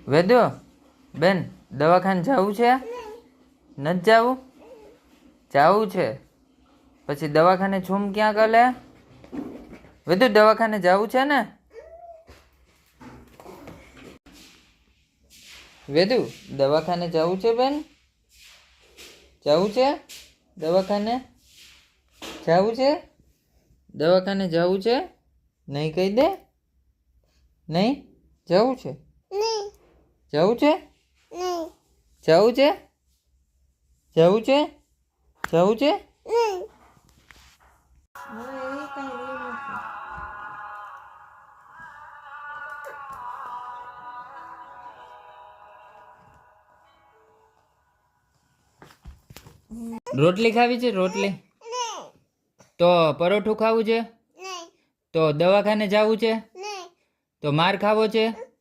વેદો બેન દવાખાને જવું છે? નથી જવું? જવું છે. પછી દવાખાને છૂમ ક્યાં ગલે? વેદુ દવાખાને જવું છે ને? વેદુ દવાખાને જવું છે બેન? જવું છે દવાખાને? જવું છે દવાખાને? જવું છે? નહીં કહી દે. નહીં જવું છે? જવું છે? જવું છે? જવું છે? જવું છે? રોટલી ખાવી છે? રોટલી તો પરોઠું ખાવું છે? તો દવાખાને જવું છે? તો માર ખાવો છે?